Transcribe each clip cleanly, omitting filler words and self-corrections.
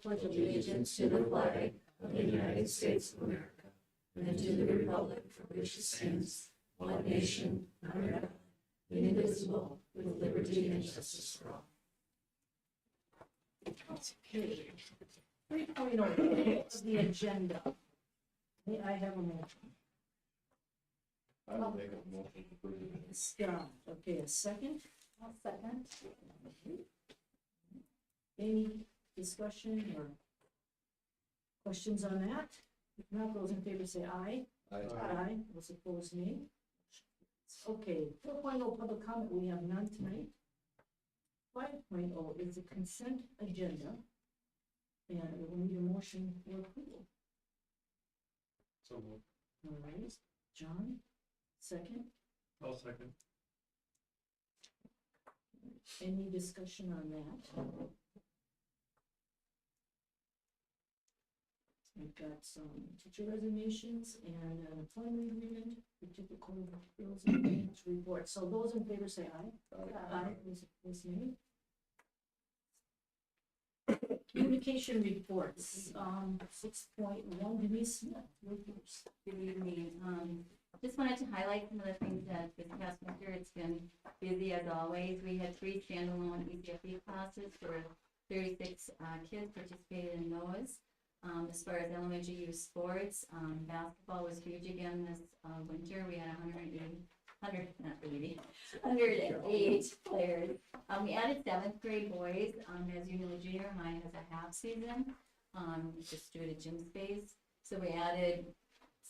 pledge allegiance to the flag of the United States of America and to the republic for which it stands, one nation, under God, indivisible, with liberty and justice for all. Okay. 3.0 of the agenda. May I have a motion? I will make a motion to approve. Scott, okay, a second? I'll second. Any discussion or questions on that? If not, those in favor say aye. Aye. Those opposed, nay. Okay, 4.0 public comment, we have none tonight. 5.0 is the consent agenda. And we will need a motion for approval. So moved. All right, John, second. I'll second. Any discussion on that? We've got some teacher resignations and an employment agreement, the typical bills and payments report. So those in favor say aye. Aye. Those opposed, nay. Communication reports, 6.1, Denise Smith, reports. Good evening. Just wanted to highlight some of the things that this past winter, it's been busy as always. We had 3 standalone ECFE classes for 36 kids participated in those. As far as elementary youth sports, basketball was huge again this winter. We had 108 players. We added 7th grade boys. As you know, junior high has a half season, just due to gym space. So we added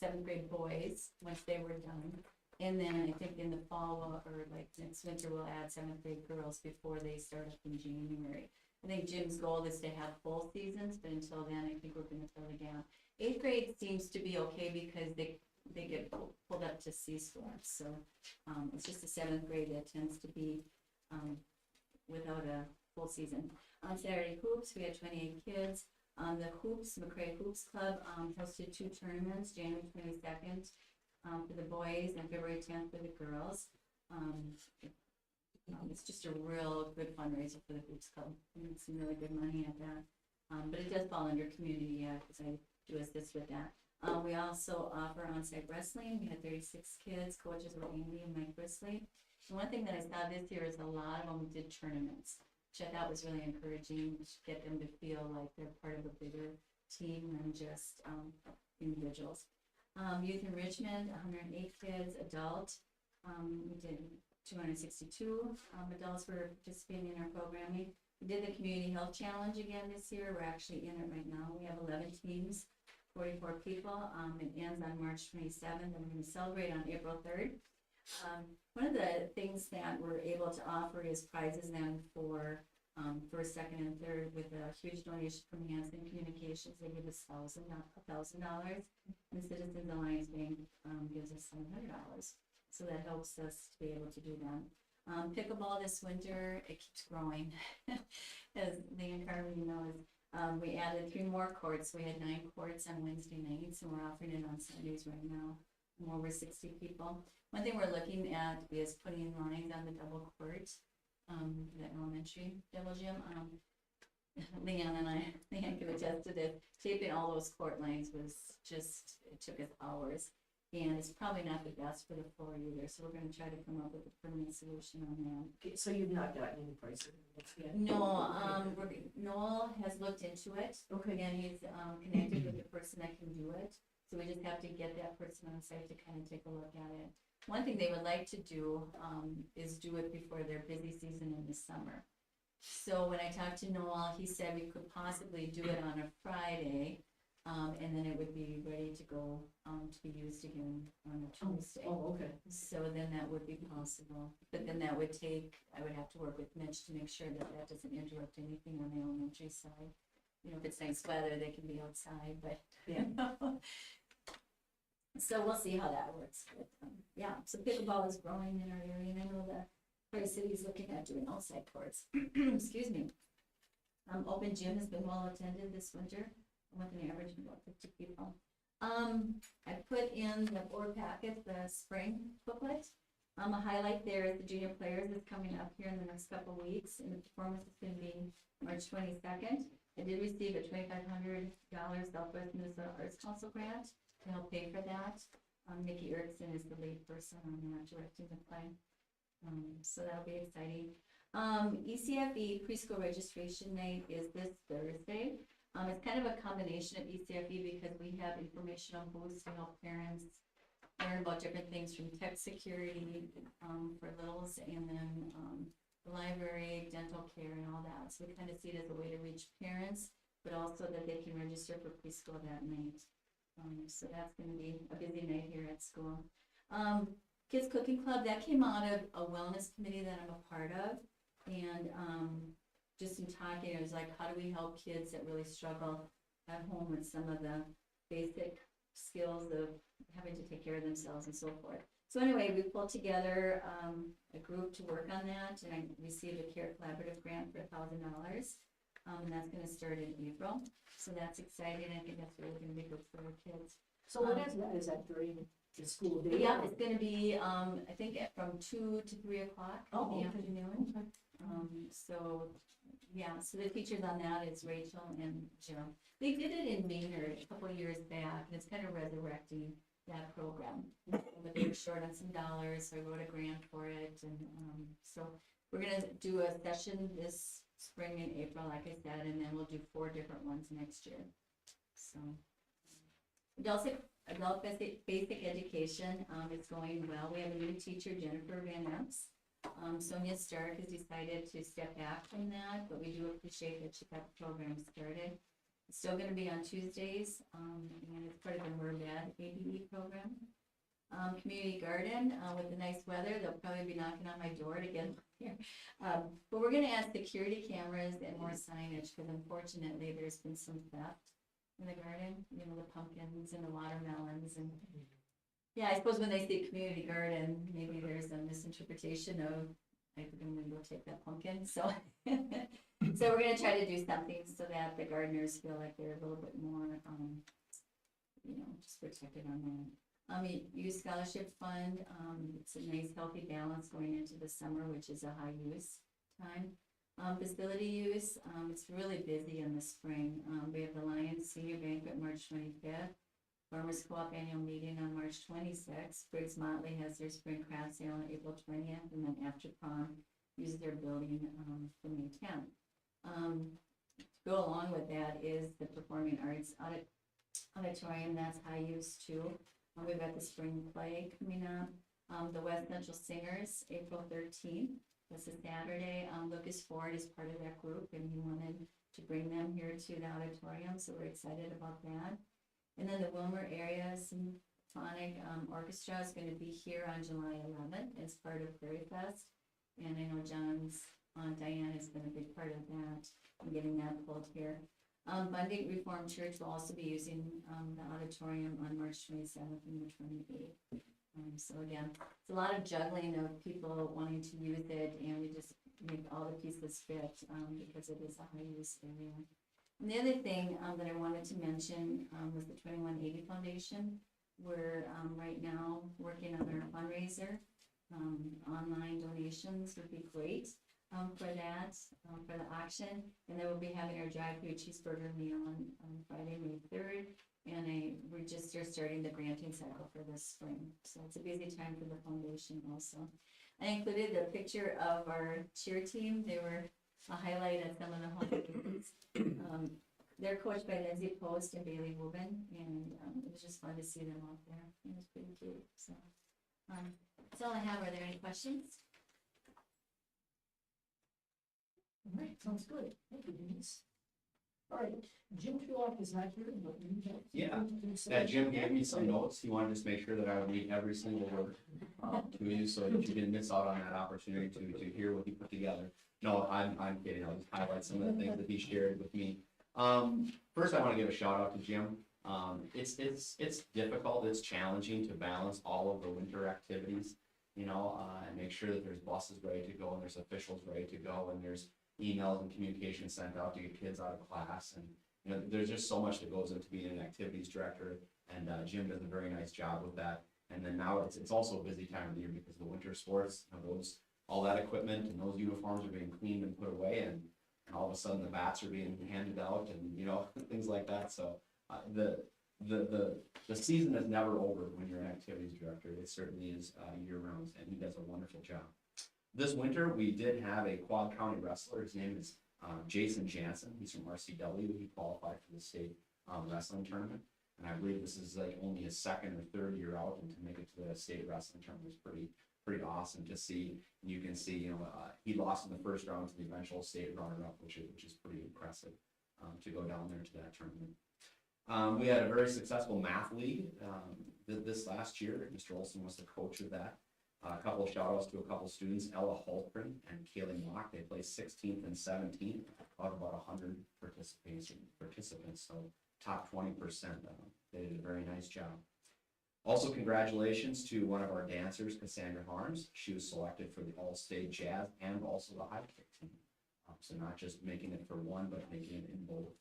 7th grade boys once they were done. And then I think in the fall or like next winter, we'll add 7th grade girls before they start up in January. I think Jim's goal is to have full seasons, but until then, I think we're going to fill the gap. 8th grade seems to be okay because they get pulled up to C sports. So it's just the 7th grade that tends to be without a full season. On Saturday hoops, we had 28 kids. The Hoops, McCray Hoops Club hosted 2 tournaments, January 22nd for the boys and February 10th for the girls. It's just a real good fundraiser for the Hoops Club. We made some really good money at that. But it does fall under community because I do assist with that. We also offer on-site wrestling. We had 36 kids. Coaches were Andy and Mike Brisley. And one thing that I saw this year is a lot of them did tournaments, which I thought was really encouraging to get them to feel like they're part of a bigger team than just individuals. Youth enrichment, 108 kids. Adult, we did 262 adults were participating in our programming. We did the community health challenge again this year. We're actually in it right now. We have 11 teams, 44 people. It ends on March 27th, and we're going to celebrate on April 3rd. One of the things that we're able to offer is prizes then for first, second, and third with a huge donation from Hanson Communications. They give us $1,000, and Citizens Alliance Bank gives us $700. So that helps us to be able to do that. Pickleball this winter, it keeps growing. As Leah and Carly knows, we added 3 more courts. We had 9 courts on Wednesday nights, and we're offering it on Sundays right now. Over 60 people. One thing we're looking at is putting lines on the double court, the elementary double gym. Leanne and I, Leanne can attest to this. Taping all those court lines was just, it took us hours. And it's probably not the best for the floor either, so we're going to try to come up with a permanent solution on that. Okay, so you've not gotten any prices yet? No, Noel has looked into it. Okay. And he's connected with the person that can do it. So we just have to get that person on site to kind of take a look at it. One thing they would like to do is do it before their busy season in the summer. So when I talked to Noel, he said we could possibly do it on a Friday, and then it would be ready to go to be used again on a Tuesday. Oh, okay. So then that would be possible. But then that would take, I would have to work with Mitch to make sure that that doesn't interrupt anything on the elementary side. You know, if it's nice weather, they can be outside, but Yeah. So we'll see how that works. But, yeah, so pickleball is growing in our area, and I know the Prairie City is looking at doing outside courts. Excuse me. Open gym has been well attended this winter, with an average of about 50 people. I put in the board packet, the spring booklet. A highlight there is the junior players is coming up here in the next couple of weeks, and the performance is going to be March 22nd. I did receive a $2,500 Southwest Minnesota Arts Council grant to help pay for that. Nikki Erickson is the lead person on that, directing the play. So that'll be exciting. ECFE preschool registration night is this Thursday. It's kind of a combination of ECFE because we have informational booths to help parents learn about different things from tech security, for littles, and then, the library, dental care and all that. So we kind of see it as a way to reach parents, but also that they can register for preschool that night. So that's gonna be a busy night here at school. Kids Cooking Club, that came out of a wellness committee that I'm a part of. And, just in talking, it was like, how do we help kids that really struggle at home with some of the basic skills of having to take care of themselves and so forth. So anyway, we pulled together, a group to work on that, and I received a CARE Collaborative grant for $1,000. And that's gonna start in April, so that's exciting. I think that's really gonna be good for our kids. So what is that? Is that during the school day? Yeah, it's gonna be, I think from 2 to 3 o'clock Oh, in the okay. afternoon. Okay. So, yeah, so the teachers on that is Rachel and Jill. They did it in Maynard a couple of years back, and it's kind of resurrecting that program. But they were short on some dollars, so I wrote a grant for it, and, so we're gonna do a session this spring in April, like I said, and then we'll do 4 different ones next year. So, adult basic education, is going well. We have a new teacher, Jennifer Van Emps. Sonia Stark has decided to step back from that, but we do appreciate that she got the program started. It's still gonna be on Tuesdays, and it's part of the MERMED ABE program. Community garden, with the nice weather, they'll probably be knocking on my door to get here. But we're gonna add security cameras and more signage, because unfortunately, there's been some theft in the garden, you know, the pumpkins and the watermelons and, yeah, I suppose when they say community garden, maybe there's a misinterpretation of, I think I'm gonna go take that pumpkin, so. So we're gonna try to do something so that the gardeners feel like they're a little bit more, you know, just protected on that. Youth Scholarship Fund, it's a nice healthy balance going into the summer, which is a high use time. Facility use, it's really busy in the spring. We have the Lions Senior Banquet March 25th. Farmers Co-op annual meeting on March 26th. Briggs Motley has their spring craft sale on April 20th, and then after prom, uses their building, for May 10th. To go along with that is the Performing Arts Auditorium, that's high use too. We've got the spring play coming up. The West Central Singers, April 13th. This is Saturday. Lucas Ford is part of that group, and he wanted to bring them here to the auditorium, so we're excited about that. And then the Wilmer Area Symphonic Orchestra is gonna be here on July 11th as part of Prairie Fest. And I know John's Aunt Diane has been a big part of that, and getting that pulled here. Bundig Reformed Church will also be using, the auditorium on March 27th and the 28th. So again, it's a lot of juggling of people wanting to use it, and we just make all the pieces fit, because it is a high use area. And the other thing, that I wanted to mention, was the 2180 Foundation. We're, right now working on our fundraiser. Online donations would be great, for that, for the auction. And then we'll be having our drive-through cheeseburger meal on Friday, May 3rd. And we're just starting the granting cycle for this spring. So it's a busy time for the foundation also. I included a picture of our cheer team. They were a highlight at some of the home games. They're coached by Lindsay Post and Bailey Rubin, and it was just fun to see them out there. It was pretty cute. So that's all I have. Are there any questions? All right, sounds good. Thank you, Denise. All right, Jim Truock is not here, but you have. Yeah, Yeah, Jim gave me some notes. He wanted to just make sure that I would read every single word to you, so that you didn't miss out on that opportunity to hear what he put together. No, I'm kidding. I'll just highlight some of the things that he shared with me. First, I want to give a shout out to Jim. It's difficult. It's challenging to balance all of the winter activities, you know, and make sure that there's buses ready to go and there's officials ready to go and there's emails and communication sent out to get kids out of class. And, you know, there's just so much that goes into being an activities director, and Jim does a very nice job with that. And then now it's also a busy time of the year because the winter sports, you know, all that equipment and those uniforms are being cleaned and put away, and and all of a sudden the bats are being handed out and, you know, things like that. So the season is never over when you're an activities director. It certainly is year round, and he does a wonderful job. This winter, we did have a Quad County wrestler. His name is Jason Jansen. He's from RCW. He qualified for the state wrestling tournament. And I believe this is like only his second or third year out, and to make it to the state wrestling tournament is pretty awesome to see. And you can see, you know, he lost in the first round to the eventual state runner-up, which is pretty impressive to go down there to that tournament. We had a very successful math league this last year. Mr. Olson was the coach of that. A couple of shout outs to a couple students, Ella Holtgren and Kaylee Mock. They placed 16th and 17th out of about 100 participants, so top 20%. They did a very nice job. Also, congratulations to one of our dancers, Cassandra Harms. She was selected for the All-State Jazz and also the High Kick team. So not just making it for one, but making it in both.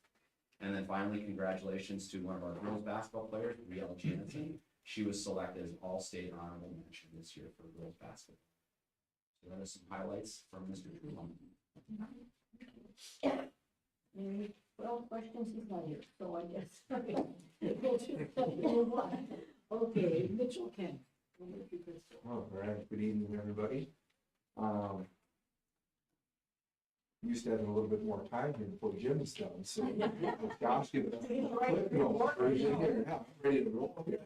And then finally, congratulations to one of our girls basketball players, Riel Jansen. She was selected as All-State Honorable Mention this year for girls basketball. So that is some highlights from Mr. Trulon. Any, well, questions, he's not here, so I guess. We'll just move on. Okay, Mitchell Kent. All right, good evening, everybody. Used to having a little bit more time here before Jim is done, so Josh, give it up. Ready to roll here.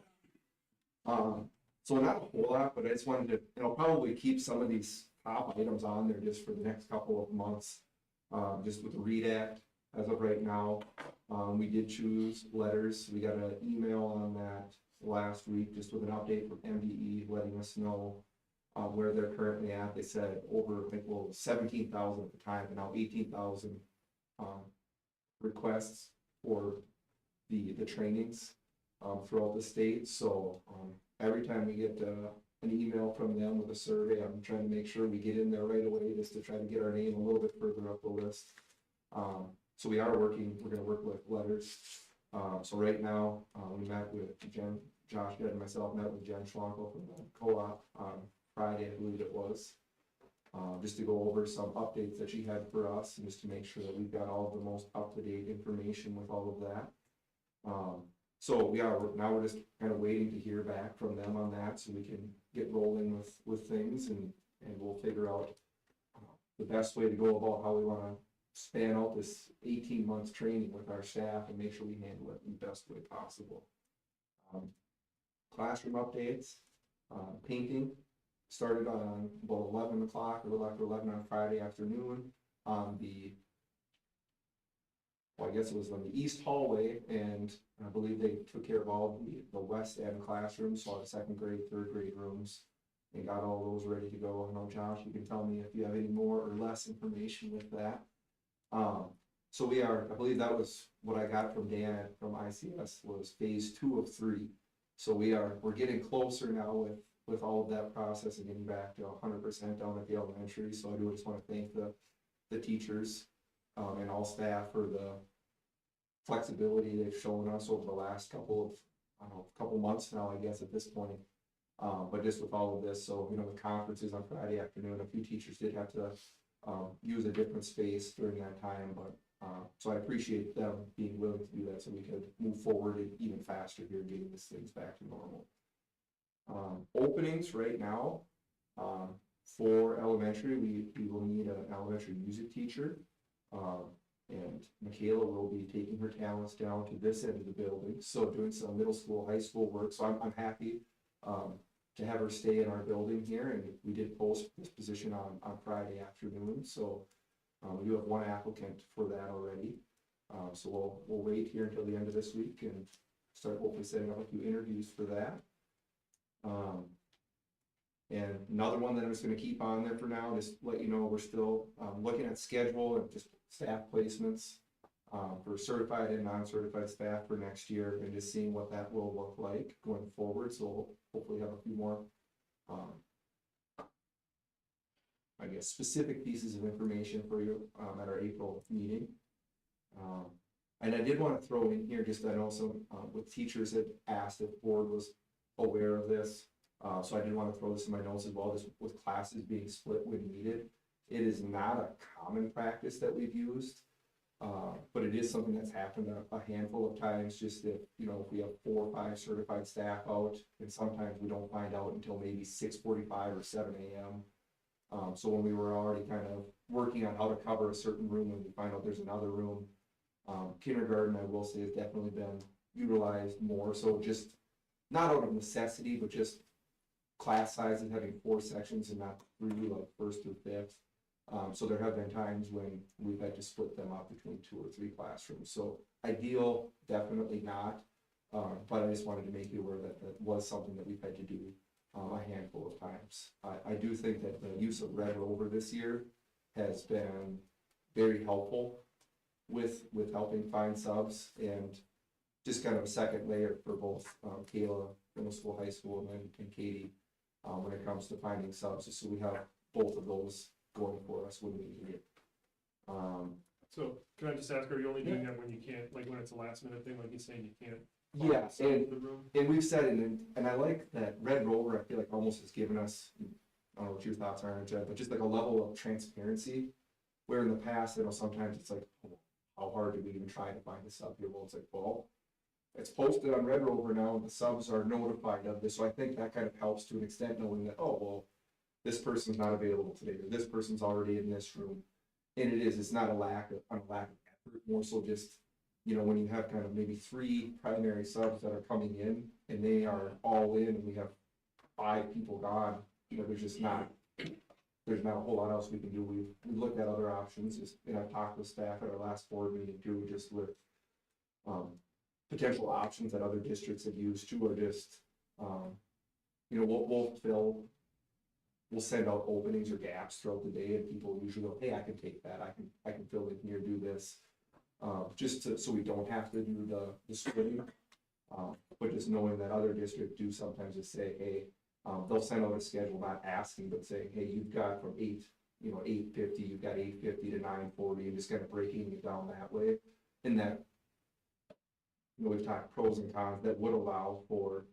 So not a whole lot, but I just wanted to, probably keep some of these top items on there just for the next couple of months. Just with the READ Act, as of right now, we did choose letters. We got an email on that last week, just with an update from MDE letting us know where they're currently at. They said over, I think, 17,000 at the time, and now 18,000 requests for the trainings throughout the state. So every time we get an email from them with a survey, I'm trying to make sure we get in there right away just to try to get our name a little bit further up the list. So we are working, we're gonna work with letters. So right now, we met with Josh and myself met with Jen Schwankel from the co-op on Friday, I believe it was. Just to go over some updates that she had for us and just to make sure that we've got all of the most up-to-date information with all of that. So now we're just kind of waiting to hear back from them on that so we can get rolling with things and we'll figure out the best way to go about how we want to span out this 18 months training with our staff and make sure we handle it in the best way possible. Classroom updates, painting started on about 11 o'clock or a little after 11 on Friday afternoon on I guess it was on the east hallway, and I believe they took care of all the west end classrooms, so all the second grade, third grade rooms, and got all those ready to go. I know, Josh, you can tell me if you have any more or less information with that. So I believe that was what I got from Dan from ICS was phase 2 of 3. So we're getting closer now with all of that process and getting back to 100% down at the elementary. So I do just want to thank the teachers and all staff for the flexibility they've shown us over the last couple months now, I guess at this point. But just with all of this, so the conferences on Friday afternoon, a few teachers did have to use a different space during that time, but so I appreciate them being willing to do that so we could move forward even faster here, getting these things back to normal. Openings right now for elementary, we will need an elementary music teacher, and Michaela will be taking her talents down to this end of the building, so doing some middle school, high school work. So I'm happy to have her stay in our building here, and we did post this position on Friday afternoon, so we do have one applicant for that already. So we'll wait here until the end of this week and start hopefully setting up a few interviews for that. And another one that I'm just going to keep on there for now, just let you know we're still looking at schedule and just staff placements for certified and non-certified staff for next year, and just seeing what that will look like going forward. So we'll hopefully have a few more, I guess, specific pieces of information for you at our April meeting. And I did want to throw in here, just I know some with teachers that asked if board was aware of this. So I did want to throw this in my notes as well, just with classes being split when needed. It is not a common practice that we've used. But it is something that's happened a handful of times, just if, you know, if we have 4 or 5 certified staff out, and sometimes we don't find out until maybe 6:45 or 7 AM. So when we were already kind of working on how to cover a certain room, and we find out there's another room, kindergarten, I will say, has definitely been utilized more, so just not out of necessity, but just class sizes having 4 sections and not 3, like first through fifth. So there have been times when we've had to split them up between 2 or 3 classrooms. So ideal, definitely not. But I just wanted to make you aware that that was something that we've had to do a handful of times. I do think that the use of Red Rover this year has been very helpful with helping find subs, and just kind of a second layer for both Kayla, middle school, high school, and Katie, when it comes to finding subs, just so we have both of those going for us when we need it. So can I just ask, are you only doing that when you can't, like when it's a last minute thing, like you're saying you can't? Yeah, find the room? and we've said it, and I like that Red Rover, I feel like almost has given us, I don't know what your thoughts are on it, Jed, but just like a level of transparency, where in the past, you know, sometimes it's like, oh, how hard do we even try to find a sub here? Well, it's like, well, it's posted on Red Rover now, and the subs are notified of this, so I think that kind of helps to an extent, knowing that, oh, well, this person's not available today, or this person's already in this room. And it's not a lack of effort, more so just, you know, when you have kind of maybe 3 primary subs that are coming in, and they are all in, and we have 5 people gone, you know, there's not a whole lot else we can do. We've looked at other options, and I've talked with staff at our last board meeting too, just with potential options that other districts have used too, or just, you know, we'll send out openings or gaps throughout the day, and people usually go, hey, I can take that, I can fill in here, do this. So we don't have to do the splitting. But just knowing that other districts do sometimes just say, hey, they'll send out a schedule, not asking, but saying, hey, you've got from 8:50, you've got 8:50 to 9:40, and just kind of breaking it down that way. And that, you know, we've talked pros and cons that would allow for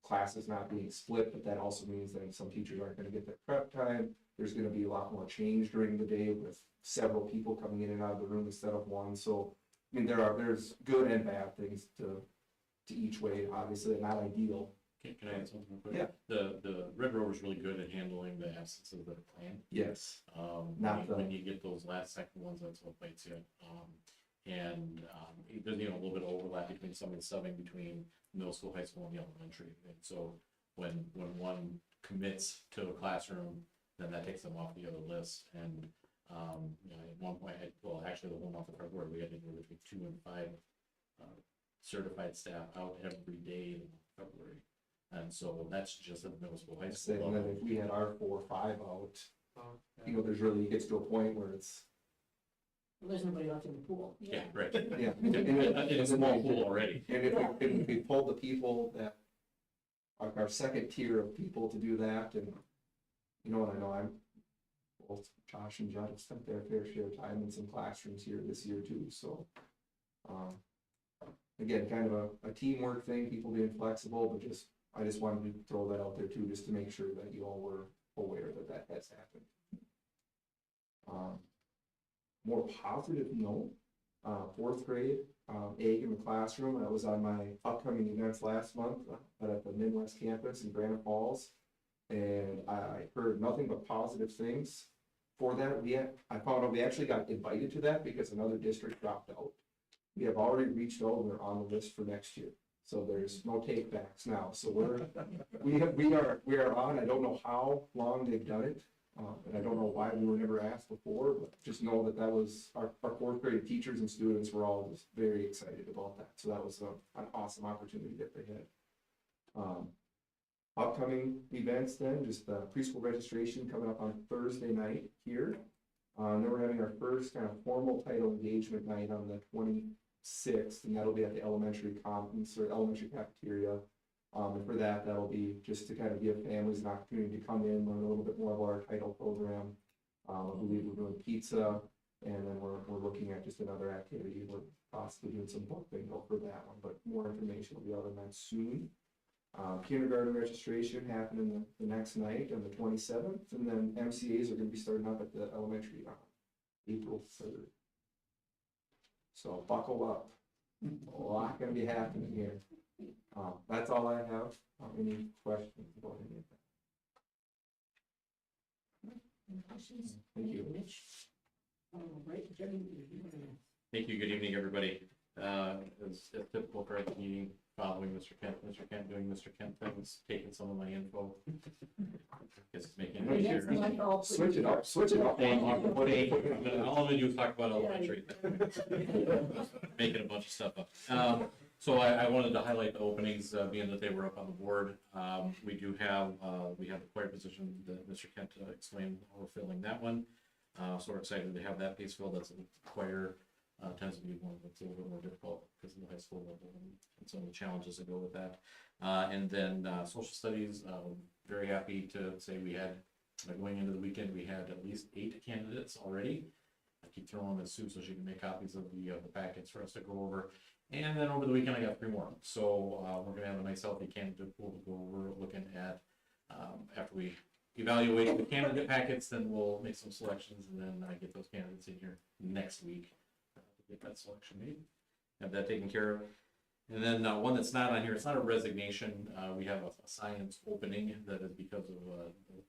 classes not being split, but that also means that some teachers aren't gonna get their prep time. There's gonna be a lot more change during the day with several people coming in and out of the room instead of one. So, I mean, there's good and bad things to each way, obviously, not ideal. Can I add something real quick? Yeah. The Red Rover is really good at handling the absence of the plan. Yes. When when you get those last second ones, that's what bites you. There's, you know, a little bit of overlap between somebody subbing between middle school, high school, and the elementary. And so when one commits to a classroom, then that takes them off the other list. And you know, at one point, actually the whole month of February, we had to do between 2 and 5 certified staff out every day in February. And so that's just at the middle school, high school And then level. if we had our 4 or 5 out, Yeah. you know, it gets to a point where it's, Well, there's nobody left in the pool. Yeah, right. yeah. It's a small pool already. And if we pulled the people that, our second tier of people to do that, and, you know, and I know both Josh and Judd have spent their fair share of time in some classrooms here this year too, so. Again, kind of a teamwork thing, people being flexible, but I just wanted to throw that out there too, just to make sure that you all were aware that has happened. More positive note, 4th grade, ag in the classroom. I was on my upcoming events last month, but at the Midwest campus in Granite Falls, and I heard nothing but positive things for that. I found out we actually got invited to that because another district dropped out. We have already reached out and we're on the list for next year, so there's no take backs now. So we are on. I don't know how long they've done it. And I don't know why we were never asked before, but just know that was our 4th grade teachers and students were all just very excited about that. So that was an awesome opportunity that they had. Upcoming events then, just preschool registration coming up on Thursday night here. Then we're having our first kind of formal title engagement night on the 26th, and that'll be at the elementary conference or elementary cafeteria. And for that'll be just to kind of give families an opportunity to come in, learn a little bit more about our title program. I believe we're doing pizza, and then we're looking at just another activity. We're possibly doing some book bingo for that one, but more information will be out on that soon. Kindergarten registration happening the next night on the 27th, and then MCAs are gonna be starting up at the elementary on April 3rd. So buckle up, a lot gonna be happening here. That's all I have. Any questions about any of that? Any questions? Thank you. Mitch? All right, Jerry. Thank you, good evening, everybody. As typical for the meeting, following Mr. Kent doing Mr. Kent things, taking some of my info. Guess making Okay, it next easier. month, I'll- Switch it up, switch it up. All I'm gonna do is talk about elementary. Making a bunch of stuff up. So I wanted to highlight the openings, being that they were up on the board. We do have, we have the choir position that Mr. Kent explained, how we're filling that one. So we're excited to have that piece filled. That's a choir, tends to be one that's a little bit more difficult because of the high school level and some of the challenges that go with that. And then social studies, very happy to say we had, going into the weekend, we had at least 8 candidates already. I keep throwing them at Sue so she can make copies of the packets for us to go over. And then over the weekend, I got 3 more. So we're gonna have a nice healthy candidate pool to go over, looking at, after we evaluate the candidate packets, then we'll make some selections and then get those candidates in here next week to get that selection made. Have that taken care of. And then one that's not on here, it's not a resignation. We have a science opening that is because of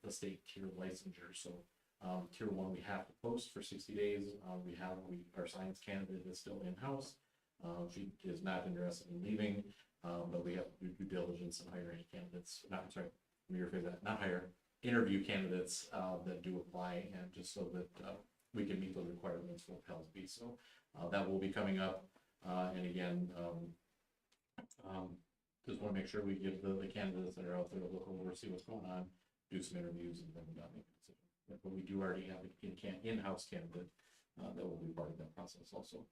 the state tier licensure. So tier 1 we have to post for 60 days. Our science candidate is still in-house. She is not interested in leaving, but we have to do due diligence and hire any candidates. Not hire, interview candidates that do apply, and just so that we can meet those requirements for PELSB. So that will be coming up. And again, just want to make sure we give the candidates that are out there to look over, see what's going on, do some interviews, and then make a decision. But we do already have an in-house candidate that will be part of that process also.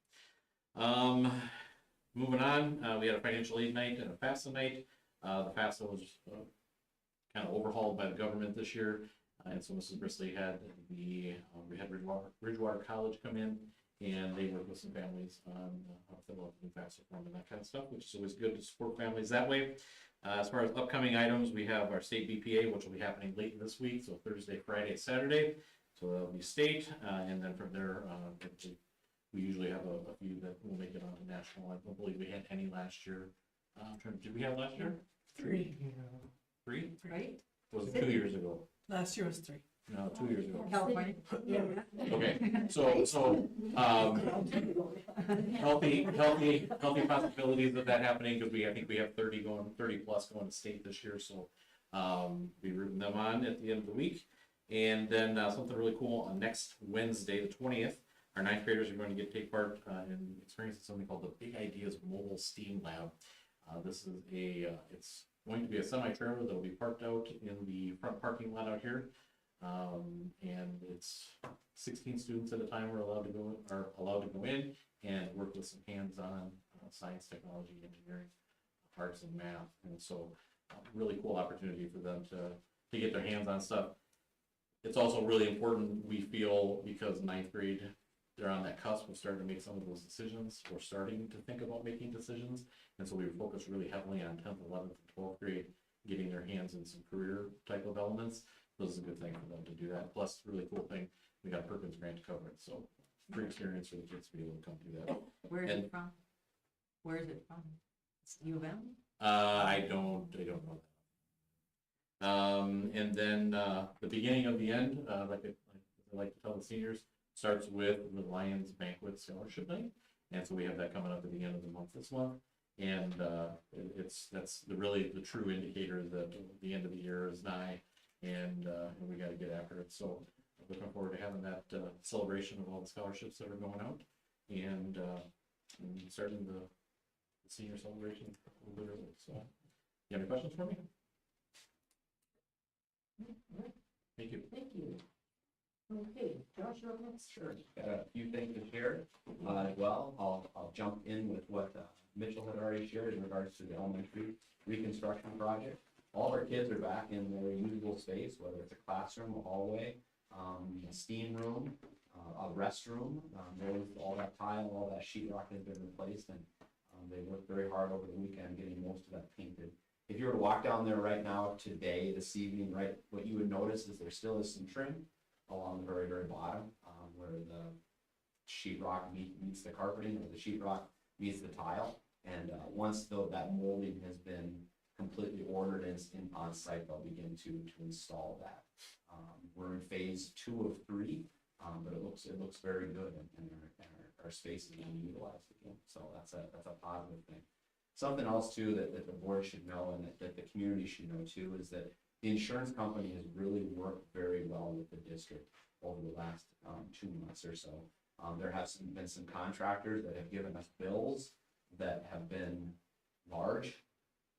Moving on, we had a financial aid night and a FAFSA night. The FAFSA was kind of overhauled by the government this year, and so Mrs. Brisley had we had Bridgewater College come in, and they work with some families on how to fill out the new FAFSA form and that kind of stuff, which is always good to support families that way. As far as upcoming items, we have our state BPA, which will be happening late this week, so Thursday, Friday, Saturday. So that'll be state, and then from there, we usually have a few that will make it onto national. I don't believe we had any last year. Did we have last year? 3. 3? Right? Was it 2 years ago? Last year was 3. No, 2 years ago. California. Yeah. Okay, so healthy possibilities of that happening, because I think we have 30 plus going to state this year, so be rooting them on at the end of the week. And then something really cool on next Wednesday, the 20th, our 9th graders are going to take part in experiencing something called the Big Ideas Mobile STEAM Lab. This is it's going to be a semi-trailer that will be parked out in the front parking lot out here. And it's 16 students at a time are allowed to go in and work with some hands-on science, technology, engineering, arts, and math. And so really cool opportunity for them to get their hands on stuff. It's also really important, we feel, because 9th grade, they're on that cusp of starting to make some of those decisions. We're starting to think about making decisions. And so we focus really heavily on 10th, 11th, and 12th grade, getting their hands in some career type of elements. This is a good thing for them to do that. Plus, really cool thing, we got a Perkins grant to cover it. So free experience for the kids to be able to come do that. Where is And- it from? Where is it from? It's U of M? I don't know that. And then the beginning of the end, like I like to tell the seniors, starts with the Lions Banquet Scholarship Night. And so we have that coming up at the end of the month this month. And that's really the true indicator that the end of the year is nigh, and we got to get after it. So looking forward to having that celebration of all the scholarships that are going out, and starting the senior celebration a little bit early. So, you have any questions for me? Thank you. Thank you. Okay, Josh, you're up next. Sure, got a few things to share as well. I'll jump in with what Mitchell had already shared in regards to the elementary reconstruction project. All of our kids are back in their usable space, whether it's a classroom, a hallway, a steam room, a restroom. All that tile, all that sheetrock has been replaced, and they worked very hard over the weekend getting most of that painted If you were to walk down there right now, today, this evening, right, what you would notice is there still is some trim along the very, very bottom, where the sheetrock meets the carpeting, or the sheetrock meets the tile. And, once though that molding has been completely ordered and on site, they'll begin to install that. We're in phase 2 of 3, but it looks very good, and our space is being utilized again. So that's a positive thing. Something else too that the board should know, and that the community should know too, is that the insurance company has really worked very well with the district over the last 2 months or so. There have been some contractors that have given us bills that have been large,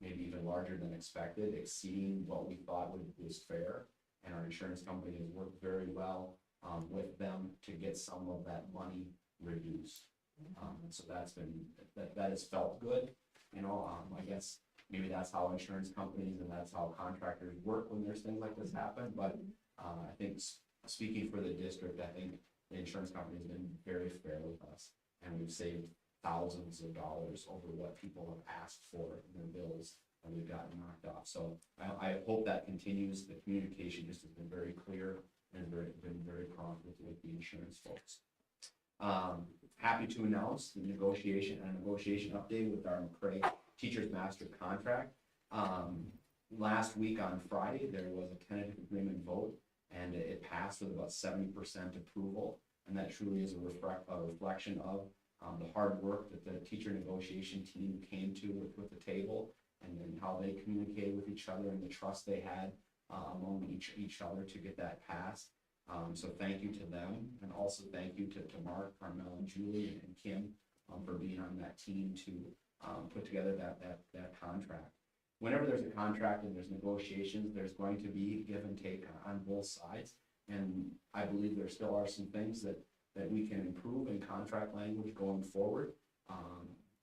maybe even larger than expected, exceeding what we thought was fair. And our insurance company has worked very well with them to get some of that money reduced. So that has felt good. You know, I guess maybe that's how insurance companies and that's how contractors work when there's things like this happen. But I think speaking for the district, I think the insurance company has been very fair with us, and we've saved thousands of dollars over what people have asked for in their bills, and we've gotten knocked off. So I hope that continues. The communication just has been very clear and been very prompt with the insurance folks. Happy to announce the negotiation update with our McCray Teachers Master Contract. Last week on Friday, there was a tentative agreement vote, and it passed with about 70% approval, and that truly is a reflection of the hard work that the teacher negotiation team came to with the table, and then how they communicated with each other and the trust they had among each other to get that passed. So thank you to them, and also thank you to Mark, Carmel, and Julie, and Kim for being on that team to put together that contract. Whenever there's a contract and there's negotiations, there's going to be give and take on both sides, and I believe there still are some things that we can improve in contract language going forward.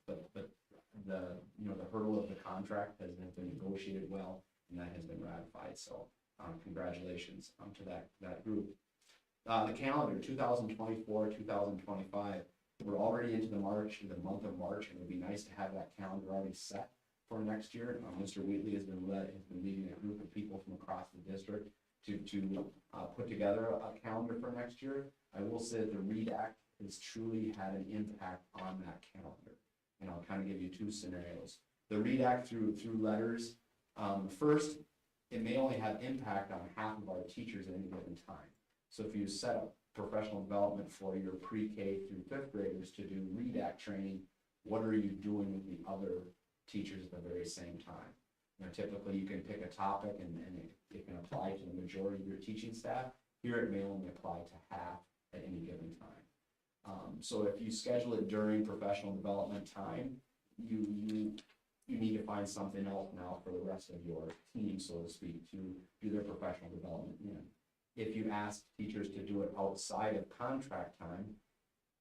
But the hurdle of the contract has been negotiated well, and that has been ratified. So congratulations to that group. The calendar 2024, 2025. We're already into the month of March, and it would be nice to have that calendar already set for next year. Mr. Wheatley has been leading a group of people from across the district to put together a calendar for next year. I will say that the READ Act has truly had an impact on that calendar, and I'll kind of give you 2 scenarios. The READ Act through letters. First, it may only have impact on half of our teachers at any given time. So if you set up professional development for your pre-K through 5th graders to do READ Act training, what are you doing with the other teachers at the very same time? You know, typically you can pick a topic and it can apply to the majority of your teaching staff. Here it may only apply to half at any given time. So if you schedule it during professional development time, you need to find something else now for the rest of your team, so to speak, to do their professional development in. If you ask teachers to do it outside of contract time,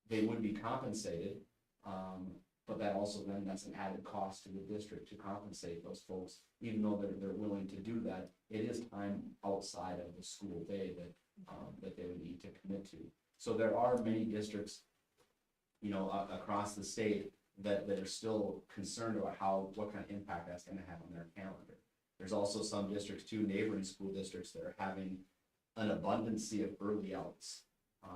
they would be compensated, but that also that's an added cost to the district to compensate those folks. Even though they're willing to do that, it is time outside of the school day that they would need to commit to. So there are many districts, across the state that are still concerned about what kind of impact that's going to have on their calendar. There's also some districts too, neighboring school districts, that are having an abundancy of early outs,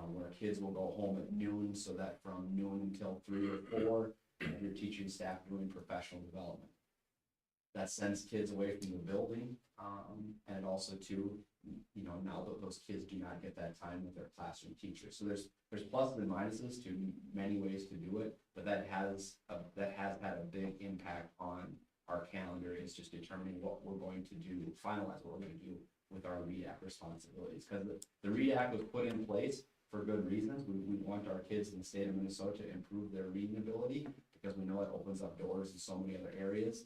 where kids will go home at noon, so that from noon until 3 or 4, your teaching staff doing professional development. That sends kids away from the building, and also too, now that those kids do not get that time with their classroom teachers. So there's pluses and minuses to many ways to do it, but that has had a big impact on our calendar, is just determining what we're going to do, finalize what we're going to do with our READ Act responsibilities. Because the READ Act was put in place for good reasons. We want our kids in the state of Minnesota to improve their reading ability, because we know it opens up doors in so many other areas.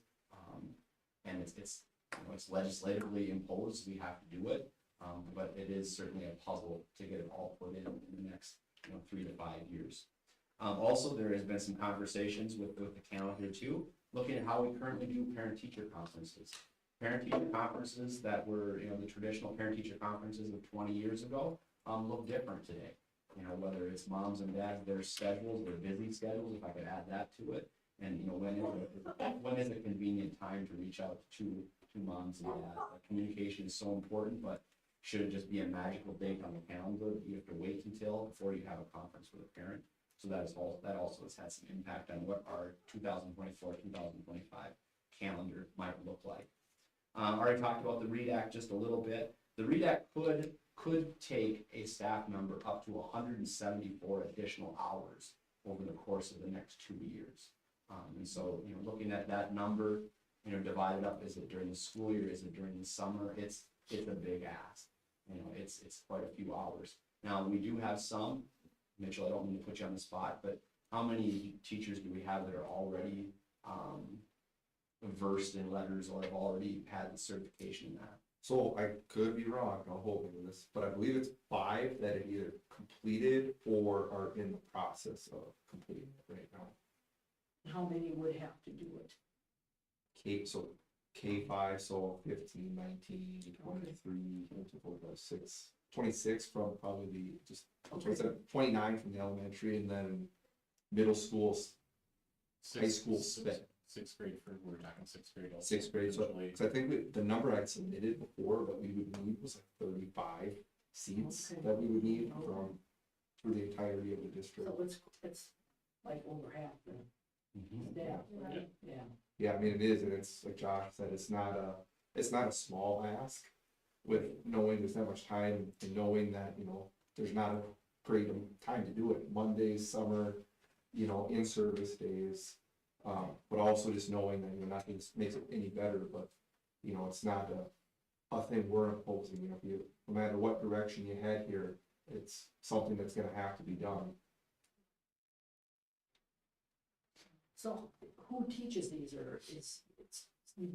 And it's legislatively imposed, we have to do it, but it is certainly a puzzle to get it all put in the next 3 to 5 years. Also, there has been some conversations with the calendar too, looking at how we currently do parent-teacher conferences. Parent-teacher conferences that were, the traditional parent-teacher conferences of 20 years ago look different today. Whether it's moms and dads, their schedules, their busy schedules, if I could add that to it, And, when is a convenient time to reach out to moms and dads? Like, communication is so important, but should it just be a magical date on the calendar that you have to wait until before you have a conference with a parent? So that also has had some impact on what our 2024, 2025 calendar might look like. I already talked about the READ Act just a little bit. The READ Act could take a staff member up to 174 additional hours over the course of the next 2 years. And so, looking at that number, divided up, is it during the school year, is it during the summer? It's a big ask. It's quite a few hours. Now, we do have some, Mitchell, I don't mean to put you on the spot, but how many teachers do we have that are already versed in letters or have already had the certification in that? So I could be wrong, I'll hold me to this, but I believe it's 5 that have either completed or are in the process of completing it right now. How many would have to do it? K5, so 15, 19, 23, 26 from probably the 29 from the elementary, and then middle school, high school split. Sixth grade we're talking sixth grade. Also, 6th grade, so, eventually. because I think the number I'd submitted before, but we would need was like 35 seats Okay. that we would need for the entirety of the district. So it's like over half the staff, right? Yeah. Yeah, I mean, it is, and it's like Josh said, it's not a small ask with knowing there's that much time and knowing that, there's not a great time to do it. Mondays, summer, in-service days, but also just knowing that, nothing makes it any better, but, it's not a thing we're imposing, no matter what direction you head here, it's something that's gonna have to be done. So who teaches these, or it's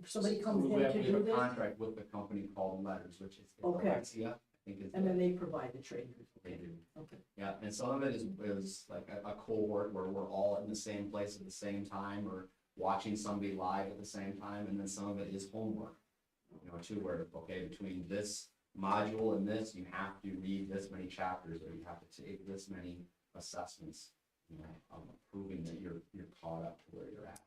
somebody comes We in have to a do this? contract with the company called Letters, which is Okay. Alexia, I think is. And then they provide the training? They do. Okay. Yeah, and some of it is like a cohort where we're all in the same place at the same time, or watching somebody live at the same time, and then some of it is homework. Too, where, okay, between this module and this, you have to read this many chapters, or you have to take this many assessments, proving that you're caught up to where you're at.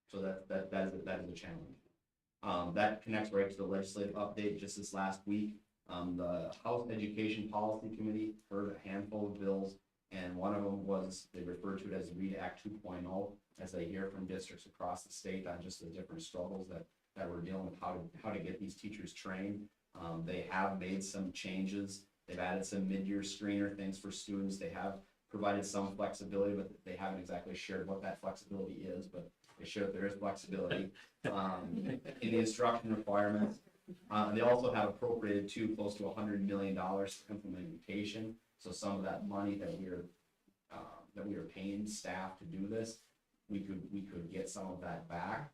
So that is a challenge. That connects right to the legislative update just this last week. The House Education Policy Committee heard a handful of bills, and one of them was, they referred to it as READ Act 2.0, as they hear from districts across the state on just the different struggles that we're dealing with, how to get these teachers trained. They have made some changes. They've added some mid-year screener things for students. They have provided some flexibility, but they haven't exactly shared what that flexibility is, but they showed there is flexibility in the instruction requirements. They also have appropriated close to $100 million for implementation. So some of that money that we are paying staff to do this, we could get some of that back.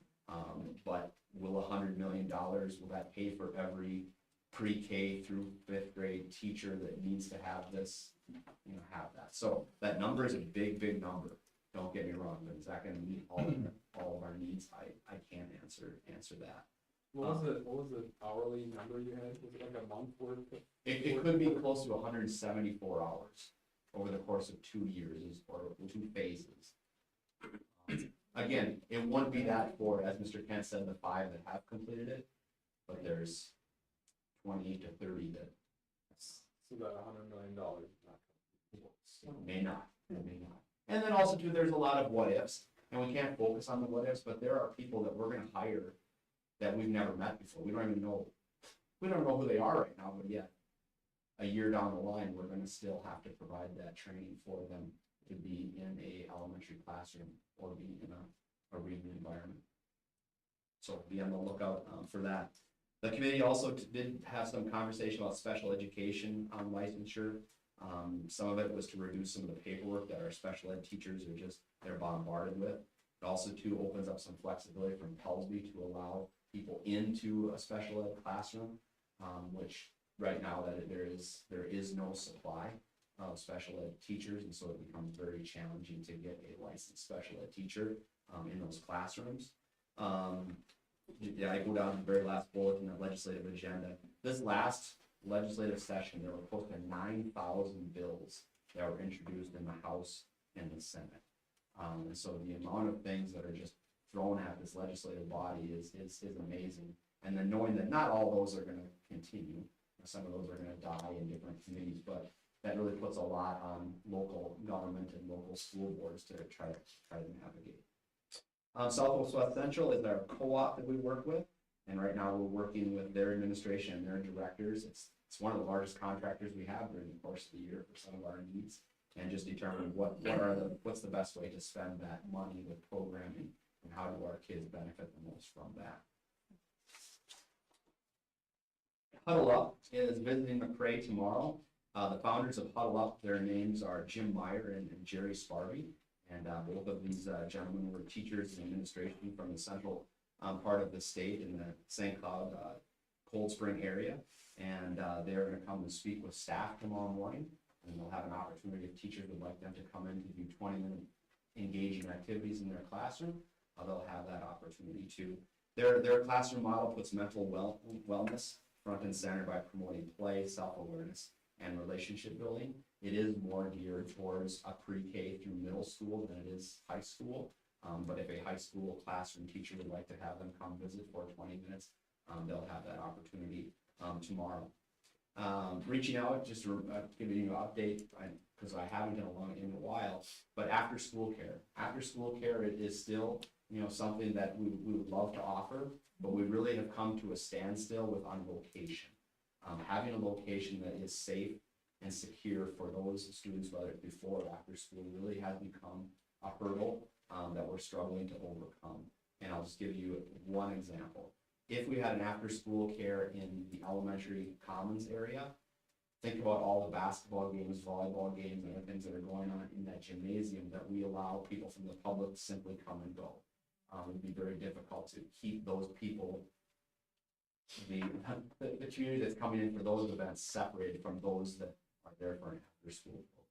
But will $100 million, will that pay for every pre-K through 5th grade teacher that needs to have this, have that? So that number is a big, big number. Don't get me wrong, but is that going to meet all of our needs? I can't answer that. What was the hourly number you had? Was it like a month worth? It could be close to 174 hours over the course of 2 years or 2 phases. Again, it wouldn't be that for, as Mr. Kent said, the 5 that have completed it, but there's 28 to 30 that So that $100 million. may not. And then also too, there's a lot of what ifs, and we can't focus on the what ifs, but there are people that we're gonna hire that we've never met before. We don't know who they are right now, but yet a year down the line, we're gonna still have to provide that training for them to be in a elementary classroom or be in a reading environment. So be on the lookout for that. The committee also did have some conversation about special education licensure. Some of it was to reduce some of the paperwork that our special ed teachers they're bombarded with. It also too opens up some flexibility from Pellsby to allow people into a special ed classroom, which right now there is no supply of special ed teachers, and so it becomes very challenging to get a licensed special ed teacher in those classrooms. Yeah, I go down to the very last bullet in the legislative agenda. This last legislative session, there were close to 9,000 bills that were introduced in the House and the Senate. And so the amount of things that are just thrown at this legislative body is amazing. And then knowing that not all those are gonna continue, some of those are gonna die in different committees, but that really puts a lot on local government and local school boards to try to navigate. Southwest West Central is our co-op that we work with, and right now we're working with their administration and their directors. It's one of the largest contractors we have during the course of the year for some of our needs, and just determine what's the best way to spend that money with programming, and how do our kids benefit the most from that. Huddle Up is visiting McRae tomorrow. The founders of Huddle Up, their names are Jim Meyer and Jerry Sparvey. And both of these gentlemen were teachers in administration from the central part of the state in the St. Cloud, Cold Spring area. And they're going to come and speak with staff tomorrow morning. And they'll have an opportunity if teachers would like them to come in to do 20-minute engaging activities in their classroom. They'll have that opportunity too. Their classroom model puts mental wellness front and center by promoting play, self-awareness, and relationship building. It is more geared towards a pre-K through middle school than it is high school. But if a high school classroom teacher would like to have them come visit for 20 minutes, they'll have that opportunity tomorrow. Reaching out, just giving you an update, because I haven't in a while, but after school care. After school care, it is still, something that we would love to offer, but we really have come to a standstill on location. Having a location that is safe and secure for those students, whether it's before or after school, really has become a hurdle that we're struggling to overcome. And I'll just give you one example. If we had an after-school care in the elementary commons area, think about all the basketball games, volleyball games, and other things that are going on in that gymnasium that we allow people from the public to simply come and go. It would be very difficult to keep those people, the community that's coming in for those events, separated from those that are there for an after-school program.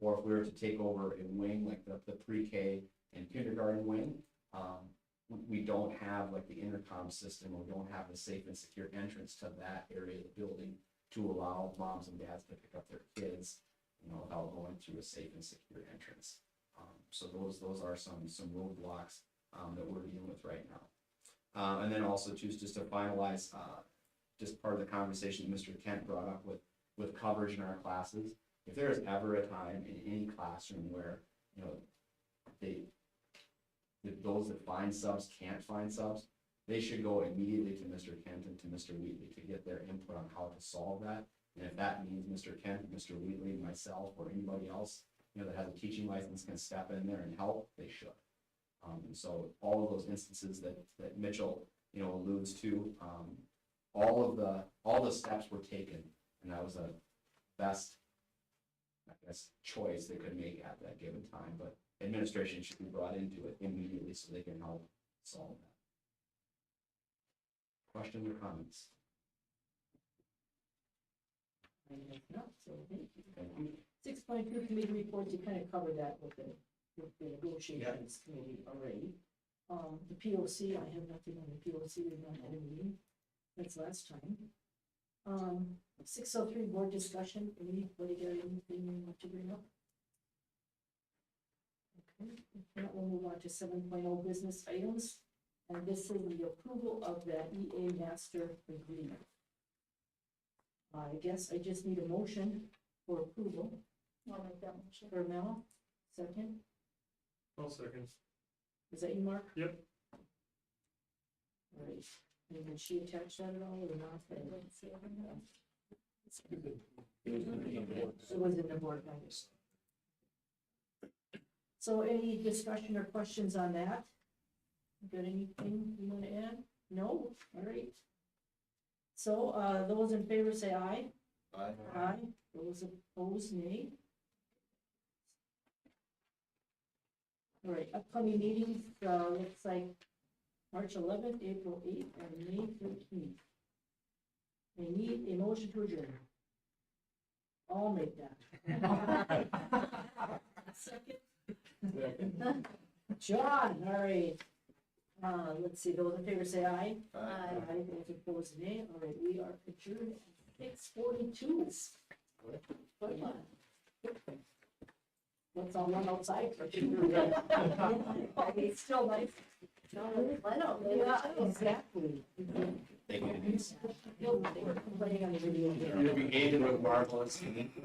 Or if we were to take over a wing like the pre-K and kindergarten wing, we don't have like the intercom system, or we don't have the safe and secure entrance to that area of the building to allow moms and dads to pick up their kids, without going through a safe and secure entrance. So those are some roadblocks that we're dealing with right now. And then also just to finalize, just part of the conversation that Mr. Kent brought up with coverage in our classes. If there is ever a time in any classroom where, those that find subs can't find subs, they should go immediately to Mr. Kent and to Mr. Wheatley to get their input on how to solve that. And if that means Mr. Kent, Mr. Wheatley, myself, or anybody else, that has a teaching license can step in there and help, they should. And so all of those instances that Mitchell, alludes to, all the steps were taken, and that was the best, I guess, choice they could make at that given time. But administration should be brought into it immediately so they can help solve that. Questions or comments? I have not, so thank you. Thank you. 6.2 committee reports, you kind of covered that with the negotiations committee already. The POC, I have nothing on the POC, we've not had a meeting, that's last time. 603 board discussion, anybody got anything you want to bring up? Okay, if not, we'll move on to 7.0 business items, and this is the approval of that EA master agreement. I guess I just need a motion for approval. I'll make that motion. For Mel, second. I'll second. Is that you, Mark? Yep. All right. And did she attach that at all or not? It was in the board package. So any discussion or questions on that? Got anything you want to add? No? All right. So those in favor say aye. Aye. Aye. Those opposed, nay. All right, upcoming meetings, looks like March 11th, April 8th, and May 13th. We need a motion to adjourn. I'll make that. Second. John, all right. Let's see, those in favor say aye. Aye. Those opposed, nay. All right, we are adjourned at 6:42. Let's all run outside for It's still nice. Yeah, exactly. Thank you. They were complaining on the video. You're behaving with marvelous. Getting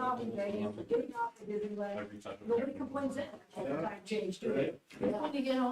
off and getting off and Disneyland. Nobody complains that. Time changed. When you get home.